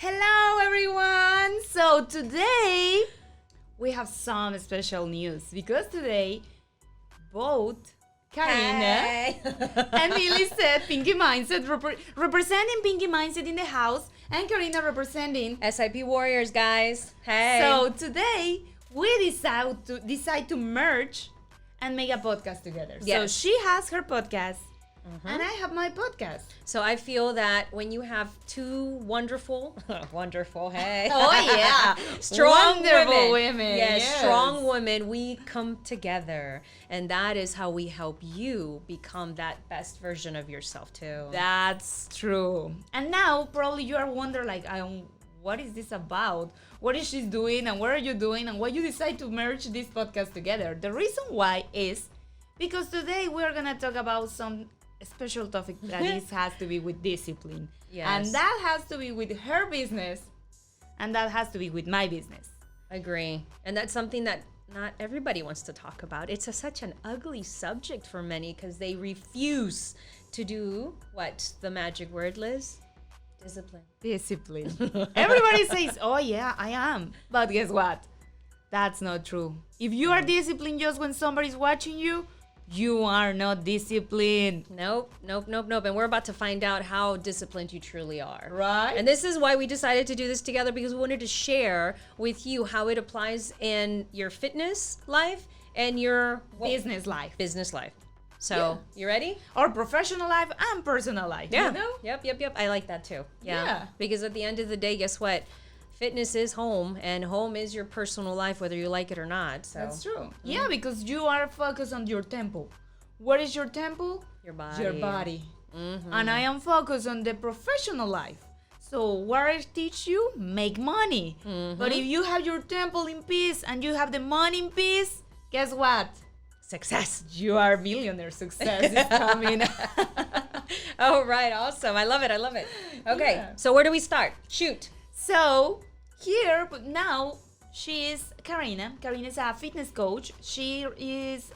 Hello everyone! So today we have some special news because today both Carina and Lissette, Pinky Mindset, representing Pinky Mindset in the house, and Carina representing SIP Warriors, guys. Hey. So today we decide to merge and make a podcast together. Yes. So she has her podcast and I have my podcast. So I feel that when you have two wonderful, hey. Oh yeah, strong wonderful women. Yes, strong women, we come together. And that is how we help you become that best version of yourself too. That's true. And now probably you are wondering like, what is this about? What is she doing and what are you doing and why you decide to merge this podcast together? The reason why is because today we're gonna talk about some special topic that has to be with discipline. Yes. And that has to be with her business and that has to be with my business. Agree. And that's something that not everybody wants to talk about. It's such an ugly subject for many because they refuse to do what the magic word, Liz? Discipline. Discipline. Everybody says, oh yeah, I am. But guess what? That's not true. If you are disciplined just when somebody's watching you, you are not disciplined. Nope. And we're about to find out how disciplined you truly are. Right. And this is why we decided to do this together, because we wanted to share with you how it applies in your fitness life and your business life. So, you ready? Or professional life and personal life. Yeah. You know? Yep. I like that too. Yeah. Because at the end of the day, guess what? Fitness is home, and home is your personal life, whether you like it or not. So that's true. Mm-hmm. Yeah, because you are focused on your temple. What is your temple? Your body. Your body. Mm-hmm. And I am focused on the professional life. So what I teach you, make money. Mm-hmm. But if you have your temple in peace and you have the money in peace, guess what? Success. You are millionaire. Success is coming. Oh, right. Awesome. I love it. Okay. So where do we start? Shoot. So here, but now she is Carina. Carina is a fitness coach. She is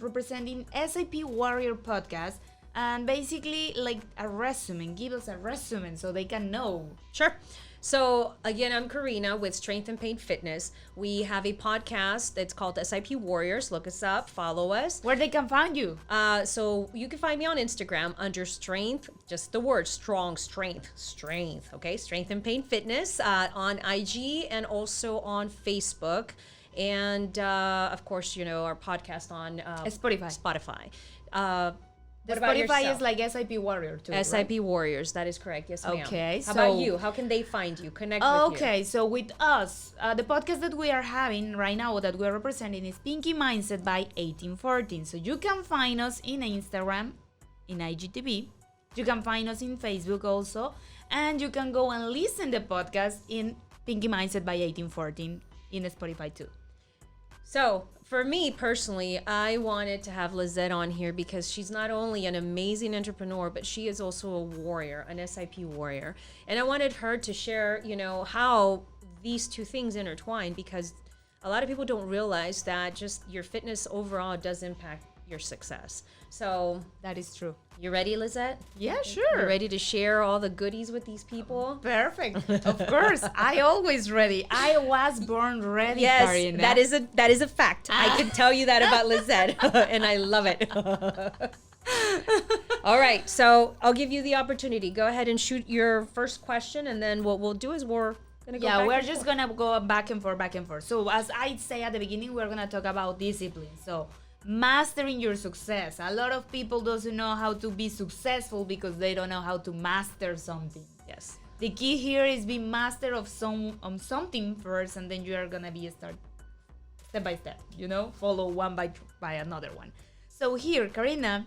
representing SIP Warrior podcast and basically like a resume, give us a resume so they can know. Sure. So again, I'm Carina with Strength and Pain Fitness. We have a podcast that's called SIP Warriors. Look us up, follow us. Where they can find you? So you can find me on Instagram under Strength, just the word strong, strength. Okay, Strength and Pain Fitness on IG and also on Facebook, and of course, our podcast on Spotify. The Spotify is like SIP Warrior too, SIP right? Warriors, that is correct. Yes, ma'am. Okay. How about you? How can they find you? Connect with you? Okay, so with us, the podcast that we are having right now that we are representing is Pinky Mindset by 1814. So you can find us in Instagram, in IGTV. You can find us in Facebook also. And you can go and listen the podcast in Pinky Mindset by 1814 in Spotify too. So, for me personally, I wanted to have Lissette on here because she's not only an amazing entrepreneur, but she is also a warrior, an SIP warrior. And I wanted her to share, how these two things intertwine, because a lot of people don't realize that just your fitness overall does impact your success. So that is true. You ready, Lissette? Yeah, sure. You ready to share all the goodies with these people? Perfect. Of course. I always ready. I was born ready, yes, Carina. that is a fact. I can tell you that about Lissette, and I love it. All right, so I'll give you the opportunity. Go ahead and shoot your first question, and then what we'll do is we're gonna go back we're and just forth. gonna go back and forth. So as I say at the beginning, we're gonna talk about discipline. So mastering your success. A lot of people doesn't know how to be successful because they don't know how to master something. Yes. The key here is be master of something first, and then you are gonna be step by step. Follow one by another one. So here, Carina,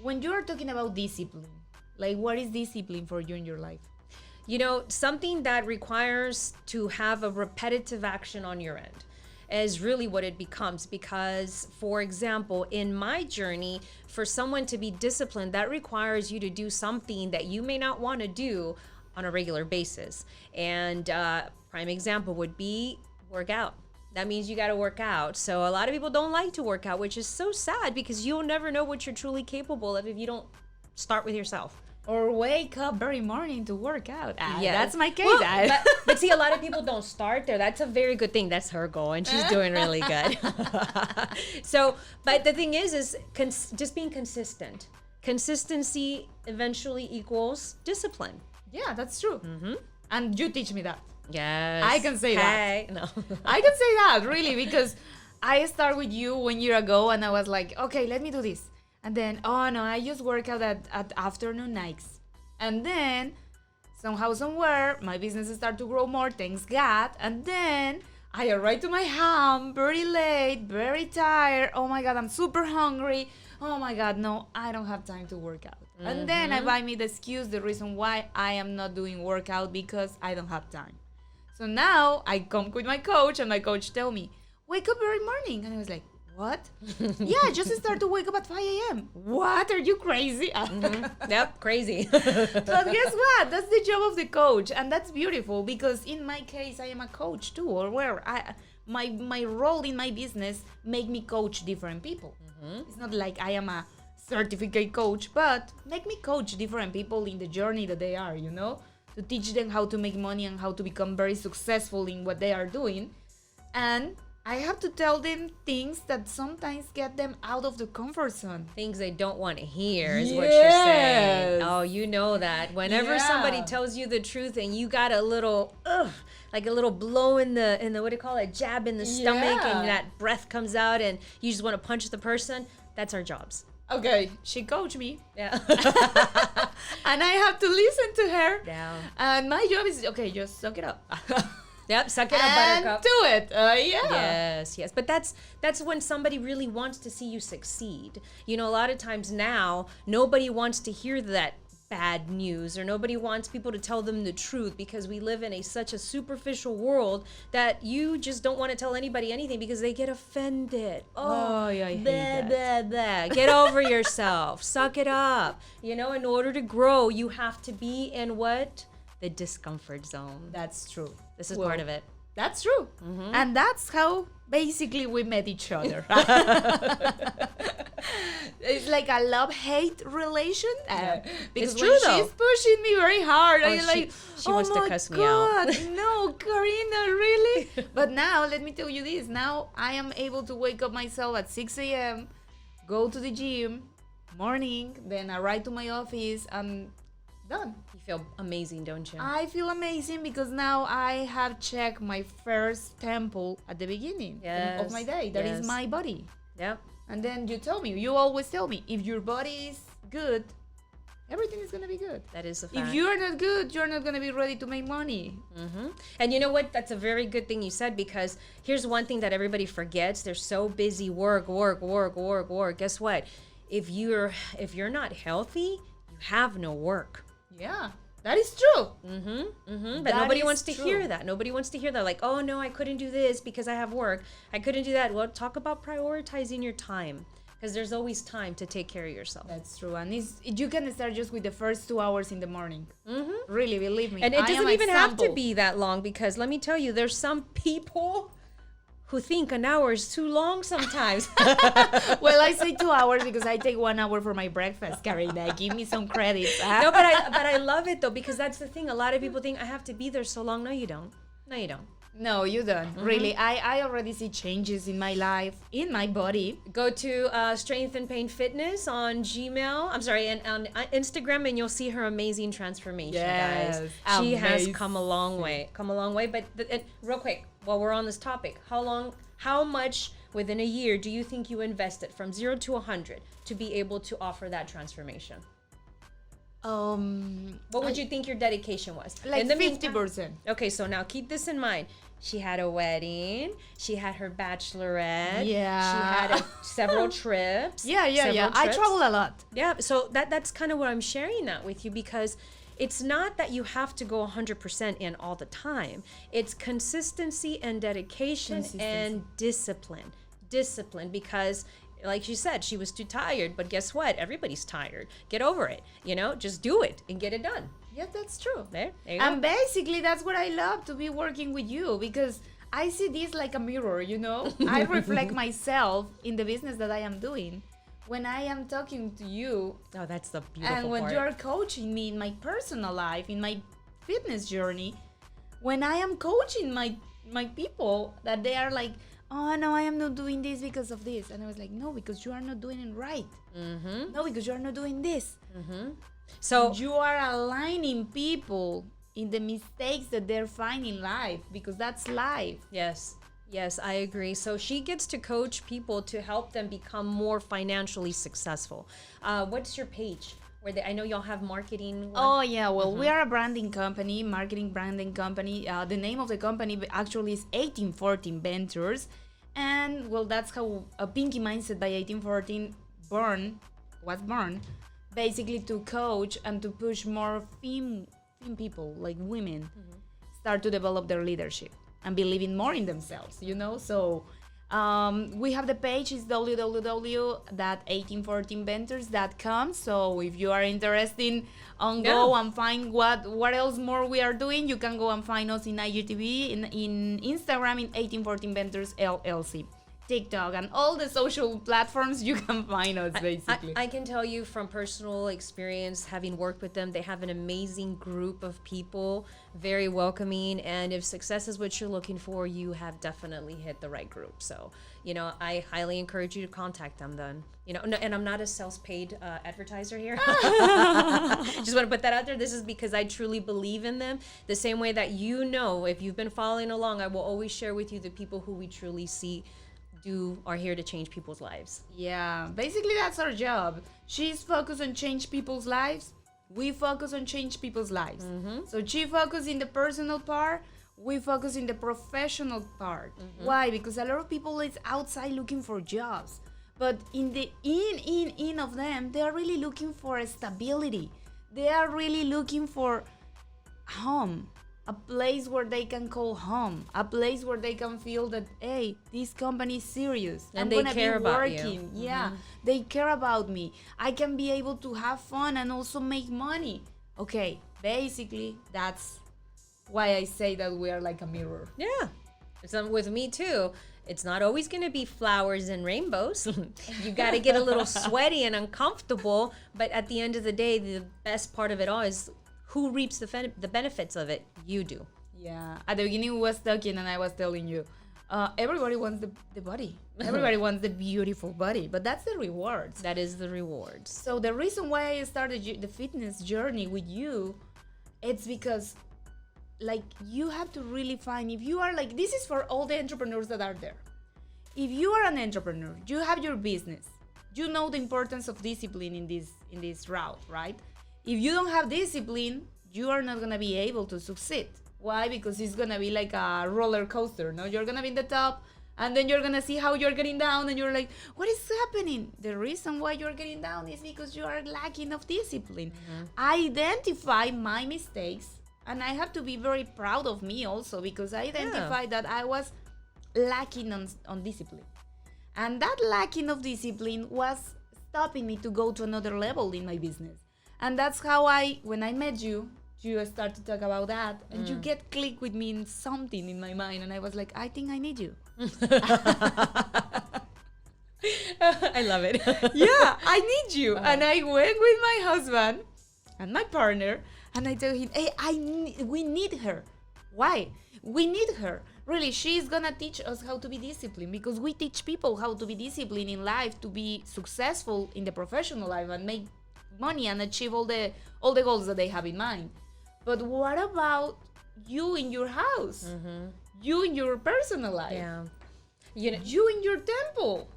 when you are talking about discipline, like what is discipline for you in your life? Something that requires to have a repetitive action on your end is really what it becomes. Because, for example, in my journey, for someone to be disciplined, that requires you to do something that you may not want to do on a regular basis. And prime example would be work out. That means you got to work out. So a lot of people don't like to work out, which is so sad because you'll never know what you're truly capable of if you don't start with yourself. or wake up very morning to work out. Yeah, That's my case. Well, but see, a lot of people don't start there. That's a very good thing. That's her goal, and she's doing really good. So, but the thing is just being consistent. Consistency eventually equals discipline. Yeah, that's true. And you teach me that. Yes. I can say that. No. I can say that, really, because I started with you 1 year ago and I was like, okay, let me do this. And then, oh no, I just work out at afternoon nights. And then, somehow, somewhere, my business started to grow more, thanks God. And then, I arrived to my home very late, very tired. Oh my God, I'm super hungry. Oh my God, no, I don't have time to work out. And then I buy me the excuse, the reason why I am not doing workout because I don't have time. So now I come with my coach and my coach tell me, wake up very morning. And I was like, what? Yeah, just start to wake up at 5 a.m. What? Are you crazy? Yep, crazy. But guess what? That's the job of the coach. And that's beautiful because in my case, I am a coach too. Or where my role in my business make me coach different people. It's not like I am a certificate coach, but make me coach different people in the journey that they are, to teach them how to make money and how to become very successful in what they are doing. And I have to tell them things that sometimes get them out of the comfort zone. Things they don't want to hear is what you're saying. Oh, you know that. Whenever somebody tells you the truth and you got a little, like a little blow in the what do you call it, jab in the stomach, and that breath comes out and you just want to punch the person, that's our jobs. Okay, she coached me. Yeah. And I have to listen to her. Yeah. And my job is, okay, just suck it up. Yep, suck it up, and buttercup. do it. Yes. But that's when somebody really wants to see you succeed. A lot of times now, nobody wants to hear that bad news, or nobody wants people to tell them the truth, because we live in such a superficial world that you just don't want to tell anybody anything because they get offended. Oh yeah, I hate that. Get over yourself. Suck it up. In order to grow, you have to be in what? The discomfort zone. That's true. This is part of it. That's true. And that's how basically we met each other. It's like a love-hate relation. Because It's true, when though. she's pushing me very hard, I'm she- like, she oh wants to my cuss me God, out." no, Carina, really? But now, let me tell you this. Now I am able to wake up myself at 6 a.m., go to the gym, morning, then arrive to my office, and done. You feel amazing, don't you? I feel amazing because now I have checked my first temple at the beginning of my day. That is my body. Yep. And then you always tell me, if your body is good, everything is going to be good. That is a fact. If you are not good, you're not going to be ready to make money. And you know what? That's a very good thing you said, because here's one thing that everybody forgets. They're so busy, work. Guess what? If you're not healthy, you have no work. Yeah, that is true. But That nobody is wants to true. hear that. Nobody wants to hear that. Like, oh no, I couldn't do this because I have work. I couldn't do that. Well, talk about prioritizing your time, because there's always time to take care of yourself. That's true. And you can start just with the first 2 hours in the morning. Really, believe me. And it I am doesn't even have to example. be that long, because let me tell you, there's some people who think an hour is too long sometimes. Well, I say 2 hours because I take 1 hour for my breakfast, Carina. Give me some credit. No, but I love it though, because that's the thing. A lot of people think I have to be there so long. No, you don't. No, you don't. Really, I already see changes in my life, in my body. Go to Strength and Pain Fitness on and on Instagram, and you'll see her amazing transformation, guys. She has come a long way. But real quick, while we're on this topic, how much within a year do you think you invested from 0 to 100 to be able to offer that transformation? What would you think your dedication was? Like In the meantime- 50%. Okay, so now keep this in mind. She had a wedding. She had her bachelorette. Yeah. She had several trips. Yeah. several I trips. travel a lot. Yeah, so that's kind of what I'm sharing that with you, because it's not that you have to go 100% in all the time. It's consistency and dedication and discipline. Because like she said, she was too tired, but guess what? Everybody's tired. Get over it. Just do it and get it done. Yeah, that's true. There you go. And basically, that's what I love to be working with you, because I see this like a mirror, I reflect myself in the business that I am doing. when I am talking to you Oh, that's the beautiful and when part. you are coaching me in my personal life, in my fitness journey, when I am coaching my people that they are like, oh no, I am not doing this because of this, and I was like, no, because you are not doing it right. No, because you are not doing this. So You are aligning people in the mistakes that they're finding in life, because that's life. yes. Yes, I agree. So she gets to coach people to help them become more financially successful. What's your page? I know y'all have marketing. Oh yeah, well, we are a branding company, marketing branding company. The name of the company actually is 1814 Ventures, and well, that's how a Pinky Mindset by 1814 was born, basically to coach and to push more femme people, like women, start to develop their leadership and believing more in themselves, So we have the page is www.1814ventures.com. So if you are interested on go and find what else more we are doing, you can go and find us in IGTV, in Instagram, in 1814ventures LLC, TikTok, and all the social platforms. You can find us basically. I can tell you from personal experience, having worked with them, they have an amazing group of people, very welcoming. And if success is what you're looking for, you have definitely hit the right group. So, I highly encourage you to contact them then. And I'm not a sales paid advertiser here. Just want to put that out there. This is because I truly believe in them. The same way that, if you've been following along, I will always share with you the people who we truly see are here to change people's lives. Yeah, basically that's our job. She's focused on change people's lives. We focus on change people's lives. So she focus in the personal part. We focus in the professional part. Why? Because a lot of people is outside looking for jobs, but in the in of them, they are really looking for a stability. They are really looking for home. A place where they can call home, a place where they can feel that, hey, this company is serious. And I'm they gonna care be about working. you. Yeah, they care about me. I can be able to have fun and also make money. Okay, basically, that's why I say that we are like a mirror. Yeah. So with me too. It's not always going to be flowers and rainbows. You got to get a little sweaty and uncomfortable. But at the end of the day, the best part of it all is who reaps the benefits of it? You do. Yeah. At the beginning, we was talking and I was telling you, everybody wants the body. Everybody wants the beautiful body, but that's the rewards. That is the rewards. So the reason why I started the fitness journey with you, it's because like you have to really find, if you are like, this is for all the entrepreneurs that are there. If you are an entrepreneur, you have your business, you know the importance of discipline in this route, right? If you don't have discipline, you are not gonna be able to succeed. Why? Because it's gonna be like a roller coaster, no? You're gonna be in the top, and then you're gonna see how you're getting down, and you're like, what is happening? The reason why you're getting down is because you are lacking of discipline. Identify my mistakes, and I have to be very proud of me also, because I identified that I was lacking on discipline. And that lacking of discipline was stopping me to go to another level in my business. And that's how when I met you start to talk about that, and you get click with me in something in my mind, and I was like, I think I need you. I love it. Yeah, I need you. And I went with my husband and my partner, and I told him, hey, we need her. Why? We need her. Really, she's gonna teach us how to be disciplined, because we teach people how to be disciplined in life, to be successful in the professional life and make money and achieve all the goals that they have in mind. But what about you in your house? You in your personal life? Yeah. You in your temple?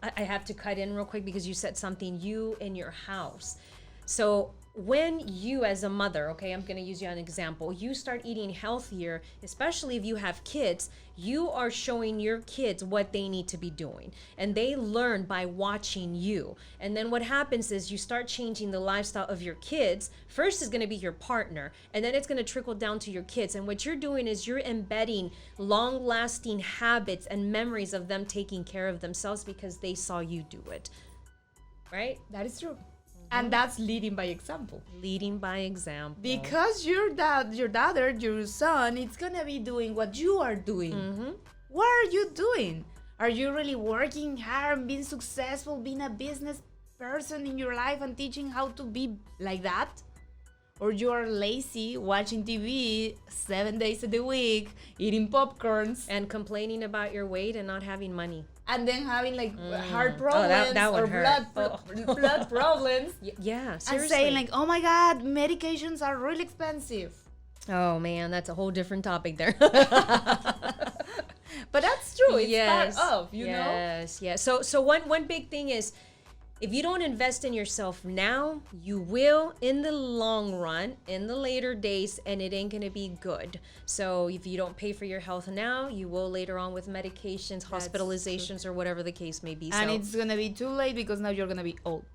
I have to cut in real quick because you said something, you in your house. So when you as a mother, okay, I'm going to use you as an example, you start eating healthier, especially if you have kids, you are showing your kids what they need to be doing. And they learn by watching you. And then what happens is you start changing the lifestyle of your kids. First is going to be your partner, and then it's going to trickle down to your kids. And what you're doing is you're embedding long-lasting habits and memories of them taking care of themselves because they saw you do it. Right? That is true. And that's leading by example. Leading by example. Because your daughter, your son, it's gonna be doing what you are doing. What are you doing? Are you really working hard and being successful, being a business person in your life and teaching how to be like that? Or you are lazy watching TV 7 days of the week, eating popcorns, And complaining about your weight and not having money. and then having like heart problems that one or hurt. blood problems, Yeah, and seriously. saying like, "Oh my God, medications are really expensive." Oh man, that's a whole different topic there. But that's true. It's Yes. part of, you know. Yes, yes. So one big thing is, if you don't invest in yourself now, you will in the long run, in the later days, and it ain't gonna be good. So if you don't pay for your health now, you will later on with medications, hospitalizations, or whatever the case may be. And So it's gonna be too late because now you're gonna be old.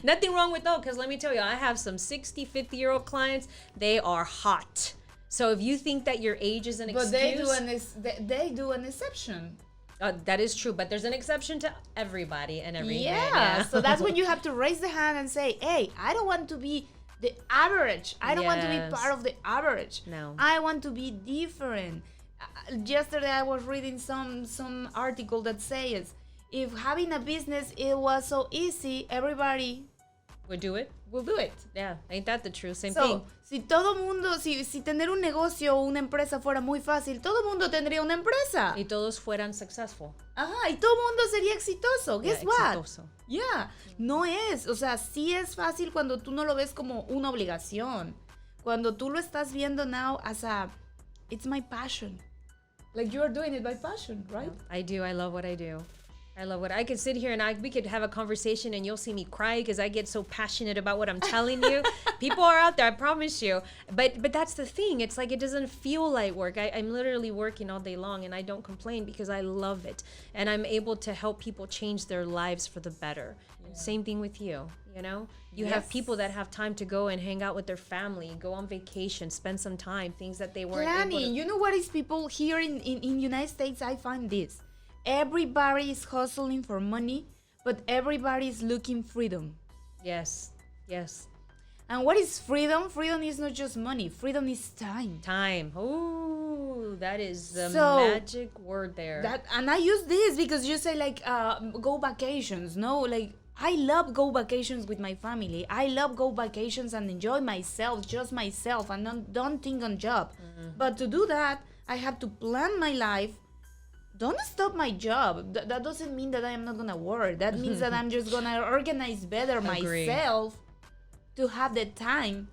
nothing wrong with that, because let me tell you, I have some 60, 50-year-old clients. They are hot. So if you think that your age is an But excuse, they do an exception. that is true. But there's an exception to everybody and everything. Yeah. So that's when you have to raise the hand and say, "Hey, I don't want to be the average. I don't want to be Yes. part of the average. No. I want to be different." Yesterday I was reading some article that says, if having a business it was so easy, everybody Would do it. will do it. Yeah, ain't that the truth? Same So, thing. si tener un negocio o una empresa fuera muy fácil, todo mundo tendría una empresa. Y todos fueran successful. Ajá, y todo mundo sería exitoso. Guess Yeah, what? exitoso. Yeah, no es. O sea, sí es fácil cuando tú no lo ves como una obligación. Cuando tú lo estás viendo now as it's my passion. Like you are doing it by passion, right? I do. I love what I do. I could sit here and we could have a conversation and you'll see me cry because I get so passionate about what I'm telling you. People are out there, I promise you. But that's the thing. It's like it doesn't feel like work. I'm literally working all day long and I don't complain because I love it. And I'm able to help people change their lives for the better. Yeah. Same thing with you, you know? You have people that have time to go and hang out with their family, go on vacation, spend some time, things that they weren't able Planning. to. You know what is people here in United States, I find this. Everybody is hustling for money, but everybody is looking freedom. Yes, yes. And what is freedom? Freedom is not just money. Freedom is time. Time. Oh, that is the So, magic word there. And I use this because you say like go vacations. No, like I love go vacations with my family. I love go vacations and enjoy myself, just myself, and don't think on job. But to do that, I have to plan my life. Don't stop my job. That doesn't mean that I am not gonna work. That means that I'm just gonna organize better Agree. myself to have the time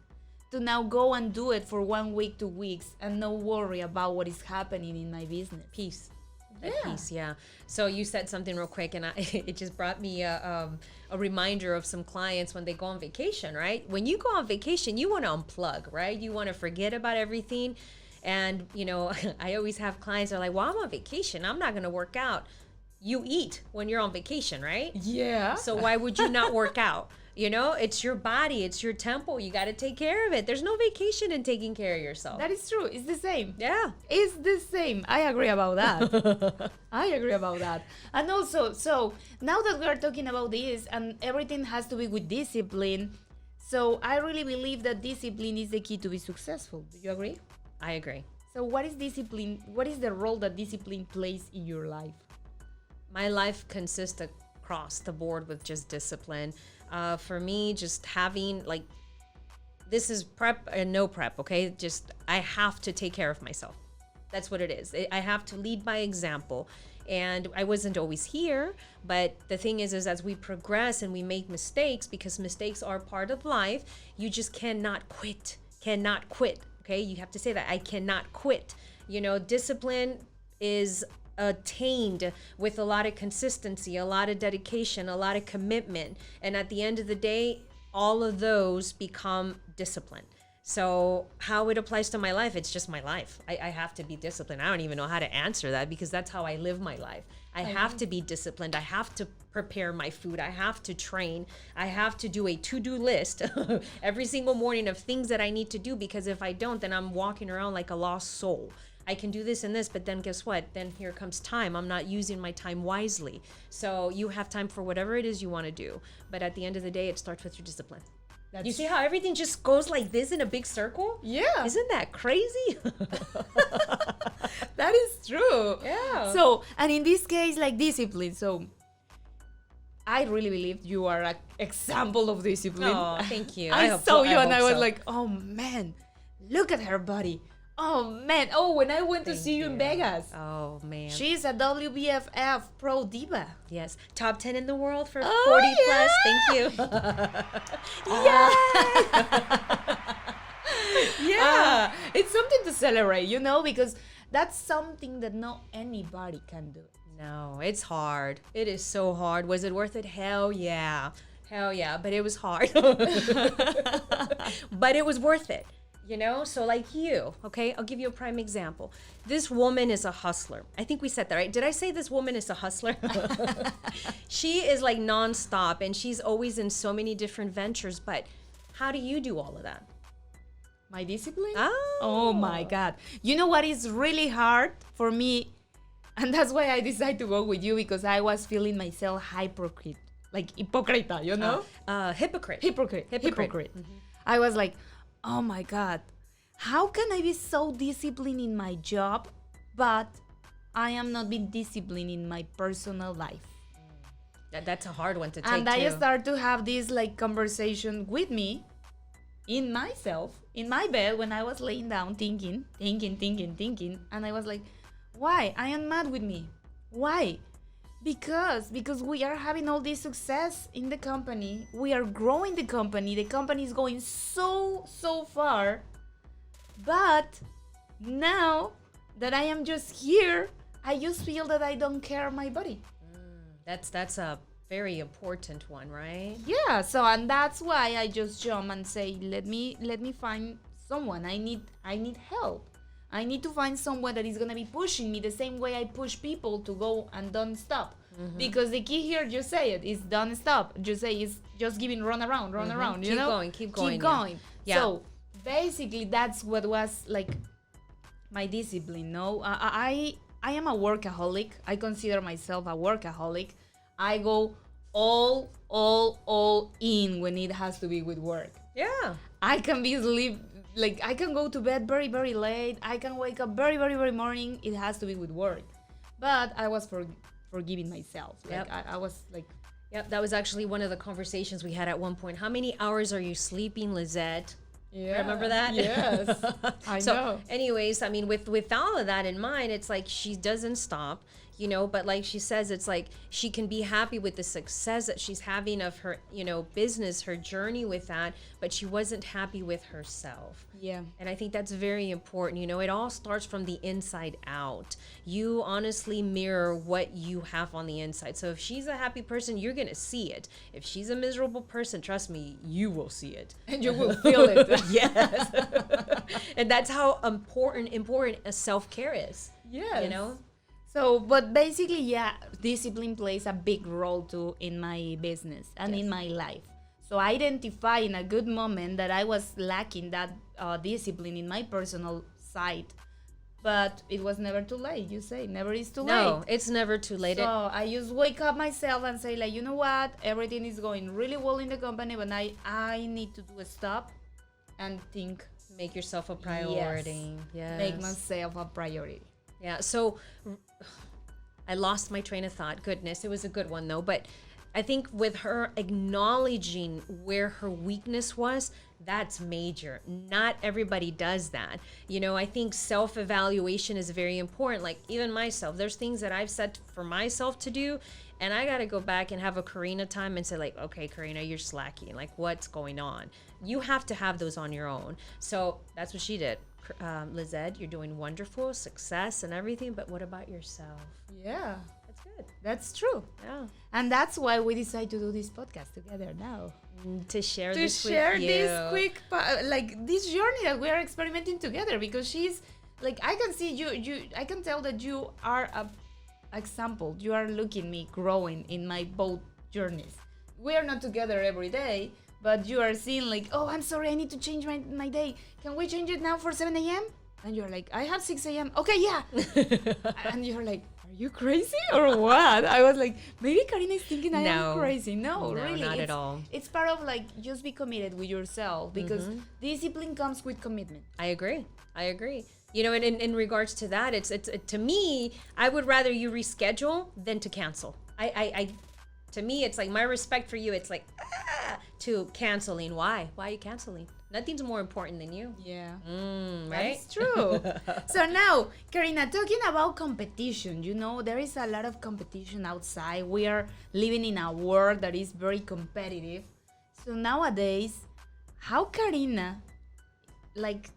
to now go and do it for 1 week, 2 weeks, and no worry about what is happening in my business. Peace. That Yeah. peace, yeah. So you said something real quick, and it just brought me a reminder of some clients when they go on vacation, right? When you go on vacation, you want to unplug, right? You want to forget about everything. And, you know, I always have clients that are like, well, I'm on vacation. I'm not going to work out. You eat when you're on vacation, right? Yeah. So why would you not work out? You know, it's your body, it's your temple. You got to take care of it. There's no vacation in taking care of yourself. That is true. It's the same. Yeah. It's the same. I agree about that. I agree about that. And also, so now that we are talking about this and everything has to be with discipline, so I really believe that discipline is the key to be successful. Do you agree? I agree. So what is discipline? What is the role that discipline plays in your life? My life consists across the board with just discipline. For me, just having like, this is prep and no prep, okay? Just, I have to take care of myself. That's what it is. I have to lead by example. And I wasn't always here, but the thing is as we progress and we make mistakes, because mistakes are part of life, you just cannot quit. Okay, you have to say that. I cannot quit. You know, discipline is attained with a lot of consistency, a lot of dedication, a lot of commitment. And at the end of the day, all of those become discipline. So how it applies to my life, it's just my life. I have to be disciplined. I don't even know how to answer that because that's how I live my life. I have to be disciplined. I have to prepare my food. I have to train. I have to do a to-do list every single morning of things that I need to do, because if I don't, then I'm walking around like a lost soul. I can do this and this, but then guess what? Then here comes time. I'm not using my time wisely. So you have time for whatever it is you want to do. But at the end of the day, it starts with your discipline. You see how everything just goes like this in a big circle? Yeah. Isn't that crazy? That is true. Yeah. So, and in this case, like discipline. So, I really believe you are an example of discipline. Oh, thank you. I saw you and I was so. like, oh man, look at her body. Oh man. Oh, when I went to Thank see you in Vegas. Oh man. She's a WBFF pro diva. Yes. Top 10 in the world for Oh, 40 yeah. plus. Thank you. Yeah. It's something to celebrate, because that's something that not anybody can do. No, it's hard. It is so hard. Was it worth it? Hell yeah. Hell yeah. But it was hard. But it was worth it. So like you, okay? I'll give you a prime example. This woman is a hustler. I think we said that, right? Did I say this woman is a hustler? She is like nonstop and she's always in so many different ventures. But how do you do all of that? My discipline? Oh. Oh my God. You know what is really hard for me? And that's why I decided to go with you, because I was feeling myself hypocrite. Like hypocrita, Hypocrite. Hypocrite. Mm-hmm. I was like, oh my God, how can I be so disciplined in my job, but I am not being disciplined in my personal life? That's a hard one to take, And I too. start to have this like conversation with me, in myself, in my bed, when I was laying down thinking. And I was like, why? I am mad with me. Why? Because we are having all this success in the company. We are growing the company. The company is going so far. But now that I am just here, I just feel that I don't care my body. That's a very important one, right? Yeah, so and that's why I just jump and say, let me find someone. I need help. I need to find someone that is gonna be pushing me the same way I push people to go and don't stop. Mm-hmm. Because the key here, just say it, is don't stop. Just say it's just giving run around, Keep going. Yeah. So basically, that's what was like my discipline. No, I am a workaholic. I consider myself a workaholic. I go all in when it has to be with work. Yeah. I can be sleep. Like, I can go to bed very, very late. I can wake up very, very, very morning. It has to be with work. But I was forgiving myself. Like, Yep. I was like... Yep, that was actually one of the conversations we had at one point. How many hours are you sleeping, Lissette? Yeah. Remember that? Yes. I know. Anyways, I mean, with all of that in mind, it's like she doesn't stop. But like she says, it's like she can be happy with the success that she's having of her, business, her journey with that, but she wasn't happy with herself. Yeah. And I think that's very important. It all starts from the inside out. You honestly mirror what you have on the inside. So if she's a happy person, you're going to see it. If she's a miserable person, trust me, you will see it. And you will feel it. Yes. And that's how important a self-care is. Yes. So, but basically, yeah, discipline plays a big role too in my business and in my life. So I identify in a good moment that I was lacking that discipline in my personal side, but it was never too late. You say never is too late. No, it's never too late. So I just wake up myself and say like, you know what? Everything is going really well in the company, but I need to do a stop and think. Make yourself a priority. Yes. Make myself a priority. Yeah, so I lost my train of thought. Goodness, it was a good one though. But I think with her acknowledging where her weakness was, that's major. Not everybody does that. I think self-evaluation is very important. Like even myself, there's things that I've set for myself to do, and I got to go back and have a Carina time and say like, okay, Carina, you're slacking. Like what's going on? You have to have those on your own. So that's what she did. Lissette, you're doing wonderful, success and everything, but what about yourself? Yeah. That's good. That's true. Yeah. And that's why we decided to do this podcast together now. To share To this share with you. this quick, this journey that we are experimenting together, because she's like, I can see I can tell that you are a example. You are looking me growing in my both journeys. We are not together every day, but you are seeing like, oh, I'm sorry, I need to change my day. Can we change it now for 7 a.m.? And you're like, I have 6 a.m. Okay, yeah. And you're like, are you crazy or what? I was like, maybe Carina is thinking I am crazy. No, really. Not at all. It's part of like, just be committed with yourself, because discipline comes with commitment. I agree. You know, and in regards to that, it's to me, I would rather you reschedule than to cancel. I to me, it's like my respect for you. It's like to canceling. Why? Why are you canceling? Nothing's more important than you. Yeah. Right? That's true. So now, Carina, talking about competition, there is a lot of competition outside. We are living in a world that is very competitive. So nowadays, how Carina, like,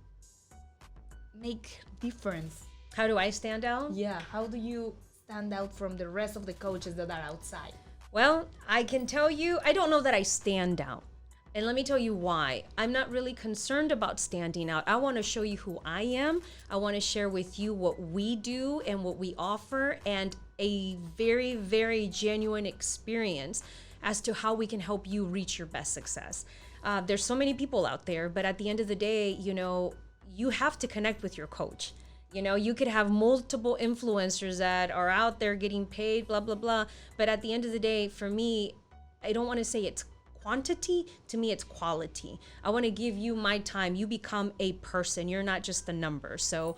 make difference? How do I stand out? Yeah, how do you stand out from the rest of the coaches that are outside? Well, I can tell you, I don't know that I stand out. And let me tell you why. I'm not really concerned about standing out. I want to show you who I am. I want to share with you what we do and what we offer, and a very, very genuine experience as to how we can help you reach your best success. There's so many people out there, but at the end of the day, you have to connect with your coach. You could have multiple influencers that are out there getting paid, blah, blah, blah. But at the end of the day, for me, I don't want to say it's quantity. To me, it's quality. I want to give you my time. You become a person. You're not just a number. So,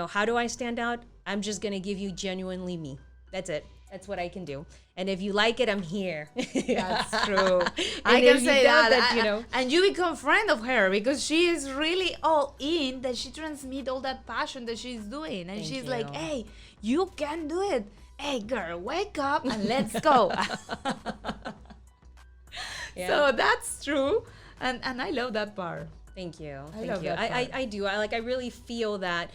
how do I stand out? I'm just going to give you genuinely me. That's it. That's what I can do. And if you like it, I'm here. That's true. I can say that. And you become friend of her because she is really all in, that she transmits all that passion that she's doing. And she's like, hey, you can do it. Hey, girl, wake up and let's go. Yeah. So that's true. And I love that part. Thank you. I love that part. I do. I really feel that,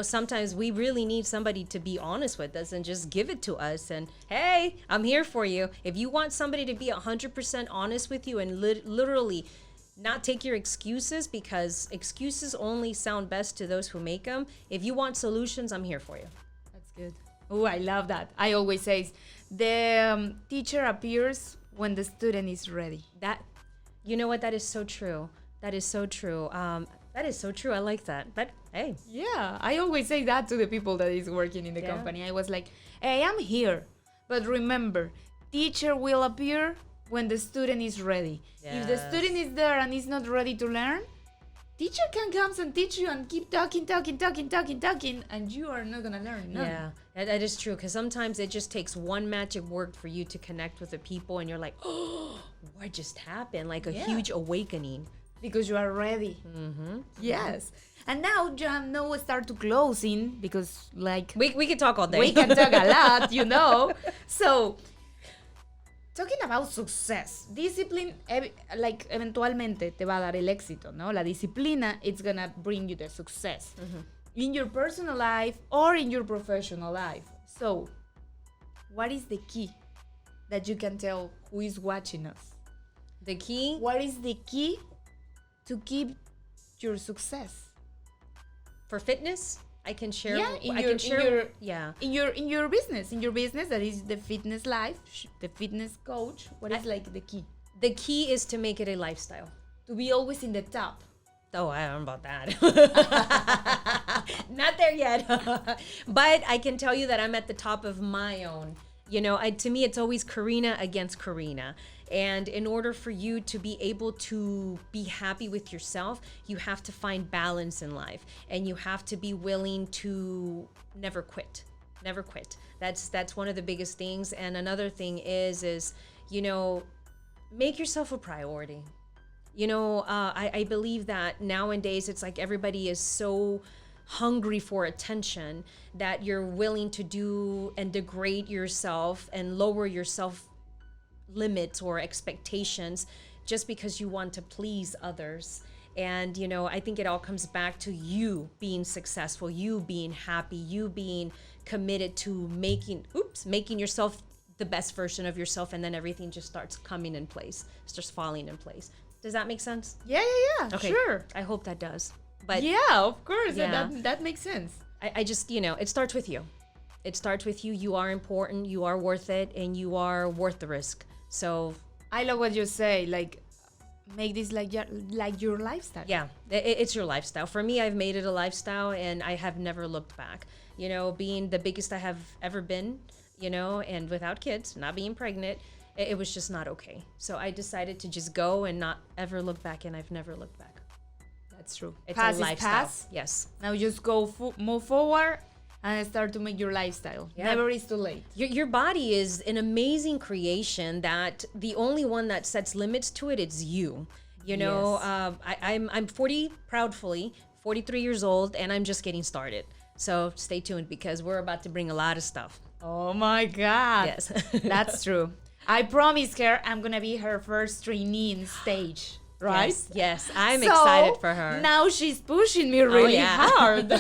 sometimes we really need somebody to be honest with us and just give it to us. And hey, I'm here for you. If you want somebody to be 100% honest with you and literally not take your excuses, because excuses only sound best to those who make them. If you want solutions, I'm here for you. That's good. Oh, I love that. I always say the teacher appears when the student is ready. You know what? That is so true. That is so true. That is so true. I like that. But hey. Yeah, I always say that to the people that is working in the company. I was like, hey, I'm here. But remember, teacher will appear when the student is ready. Yes. If the student is there and is not ready to learn, teacher can come and teach you and keep talking, and you are not going to learn. None. Yeah, that is true. Because sometimes it just takes one magic word for you to connect with the people, and you're like, oh, what just happened? Like a huge awakening. Because you are ready. Mm-hmm. Yes. And now, we start to closing because, like... We can talk all day. We can talk a lot, So, talking about success, discipline, eventualmente te va a dar el éxito, ¿no? La disciplina, it's gonna bring you the success. Mm-hmm. In your personal life or in your professional life. So, what is the key that you can tell who is watching us? The key? What is the key to keep your success? For fitness, I can share. In your business, that is the fitness life, the fitness coach. What is like the key? The key is to make it a lifestyle. To be always in the top. Oh, I don't know about that. Not there yet. But I can tell you that I'm at the top of my own. To me, it's always Carina against Carina. And in order for you to be able to be happy with yourself, you have to find balance in life, and you have to be willing to never quit. Never quit. That's one of the biggest things. And another thing is make yourself a priority. I believe that nowadays it's like everybody is so hungry for attention that you're willing to do and degrade yourself and lower yourself limits or expectations just because you want to please others. And I think it all comes back to you being successful, you being happy, you being committed to making yourself the best version of yourself, and then everything just starts coming in place, starts falling in place. Does that make sense? Yeah. Okay. Sure. I hope that does. But yeah, of course. Yeah. That makes sense. I just, it starts with you. It starts with you. You are important, you are worth it, and you are worth the risk. So I love what you say, like make this like your lifestyle. Yeah, it's your lifestyle. For me, I've made it a lifestyle, and I have never looked back. Being the biggest I have ever been, and without kids, not being pregnant, it was just not okay. So I decided to just go and not ever look back, and I've never looked back. That's true. It's Past a is lifestyle. past. Yes. Now just go move forward and start to make your lifestyle. Yeah. Never is too late. Your body is an amazing creation that the only one that sets limits to it is you. You know, Yes. I'm 40, proudly 43 years old, and I'm just getting started. So stay tuned because we're about to bring a lot of stuff. Oh my God. Yes. That's true. I promised her I'm going to be her first trainee in stage. Right? Yes, yes. I'm So, excited for her. Now she's pushing me really yeah. hard.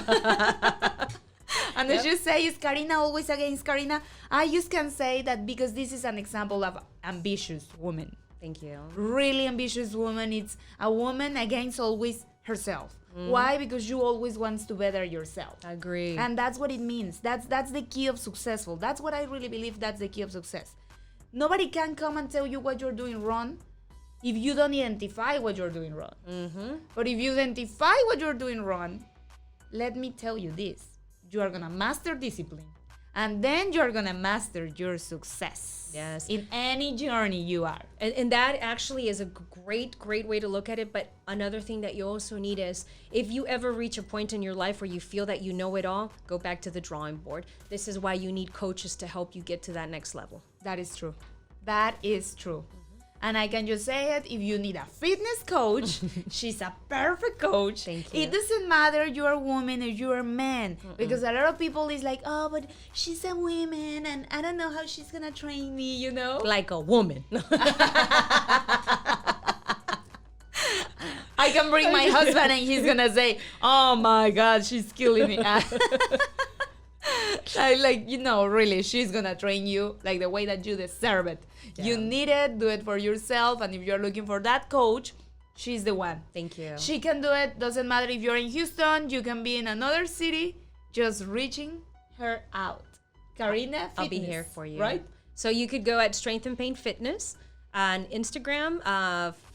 And as you say, is Carina always against Carina? I just can say that because this is an example of ambitious woman. Thank you. Really ambitious woman. It's a woman against always herself. Why? Because you always wants to better yourself. I agree. And that's what it means. That's the key of successful. That's what I really believe. That's the key of success. Nobody can come and tell you what you're doing wrong if you don't identify what you're doing wrong. But if you identify what you're doing wrong, let me tell you this. You are going to master discipline. And then you're going to master your success. Yes. In any journey you are. And that actually is a great way to look at it. But another thing that you also need is if you ever reach a point in your life where you feel that you know it all, go back to the drawing board. This is why you need coaches to help you get to that next level. That is true. That is true. And I can just say it, if you need a fitness coach, she's a perfect coach. Thank you. It doesn't matter you're a woman or you're a man. Because a lot of people is like, oh, but she's a woman and I don't know how she's going to train me, you know? Like a woman. I can bring my husband and he's going to say, oh my God, she's killing me. Like, you know, really, she's going to train you like the way that you deserve it. Yeah. You need it, do it for yourself. And if you're looking for that coach, she's the one. Thank you. She can do it. Doesn't matter if you're in Houston, you can be in another city, just reaching her out. Carina Fitness. I'll be here for you. Right? So you could go at Strength and Pain Fitness on Instagram,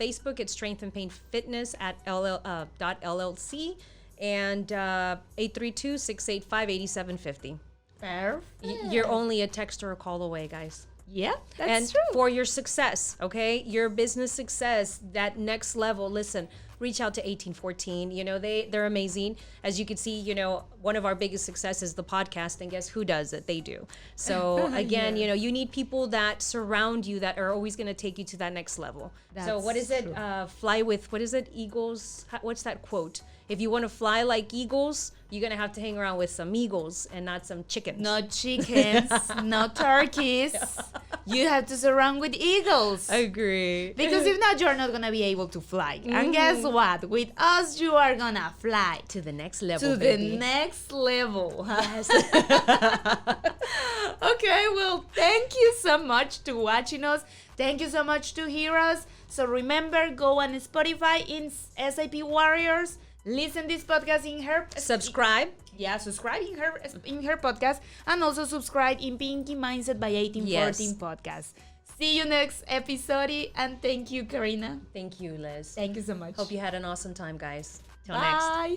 Facebook at Strength and Pain Fitness at .llc and 832-685-8750. Perfect. You're only a text or a call away, guys. Yeah, that's And true. for your success, okay, your business success, that next level, listen, reach out to 1814. You know, they're amazing. As you can see, you know, one of our biggest successes is the podcast, and guess who does it? They do. So again, Yeah. you know, you need people that surround you that are always going to take you to that next level. So what is That's it? true. Fly with, what is it? Eagles. What's that quote? If you want to fly like eagles, you're going to have to hang around with some eagles and not some chickens. No chickens, no turkeys. You have to surround with eagles. Agree. Because if not, you're not going to be able to fly. And guess what? With us, you are going to fly To the next level, to baby. the next level. Yes. Okay, well, thank you so much to watching us. Thank you so much to hear us. So remember, go on Spotify in SAP Warriors. Listen this podcast in her Subscribe. Yeah, subscribe in her podcast, and also subscribe in Pinky Mindset by 1814 Yes. podcast. See you next episode, and thank you, Carina. Thank you, Liz. Thank you so much. Hope you had an awesome time, guys. Till next. Bye.